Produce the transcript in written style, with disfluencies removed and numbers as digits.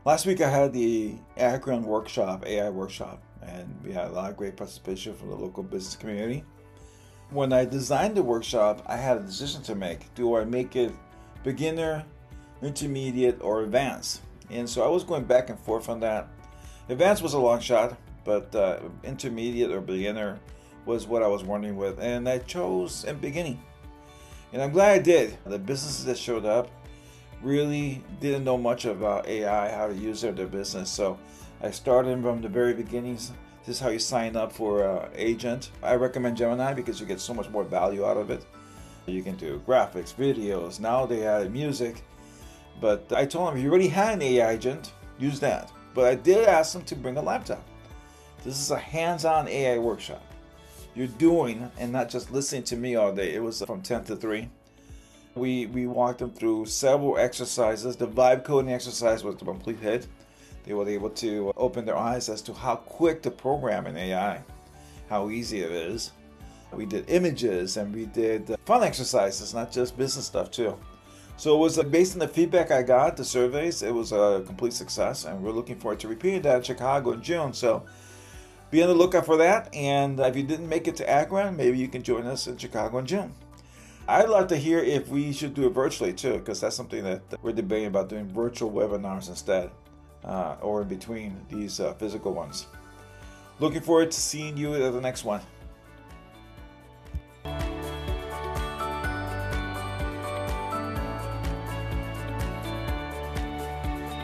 Last week I had the Akron workshop, AI workshop, and we had a lot of great participation from the local business community. When I designed the workshop, I had a decision to make. Do I make it beginner, intermediate, or advanced? And so I was going back and forth on that. Advanced was a long shot, but intermediate or beginner was what I was wondering with, and I chose in beginning. And I'm glad I did. The businesses that showed up really didn't know much about AI, how to use it in their business. So I started from the very beginnings. This is how you sign up for agent. I recommend Gemini because you get so much more value out of it. You can do graphics, videos. Now they added music. But I told them, if you already had an AI agent, use that. But I did ask them to bring a laptop. This is a hands-on AI workshop. You're doing and not just listening to me all day. It was from 10 to 3. We walked them through several exercises. The vibe coding exercise was the complete hit. They were able to open their eyes as to how quick to program in AI, how easy it is. We did images and we did fun exercises, not just business stuff too. So it was based on the feedback I got, the surveys, it was a complete success, and we're looking forward to repeating that in Chicago in June. So be on the lookout for that, and if you didn't make it to Akron, maybe you can join us in Chicago in June. I'd love to hear if we should do it virtually too, because that's something that we're debating about, doing virtual webinars instead, or in between these physical ones. Looking forward to seeing you at the next one.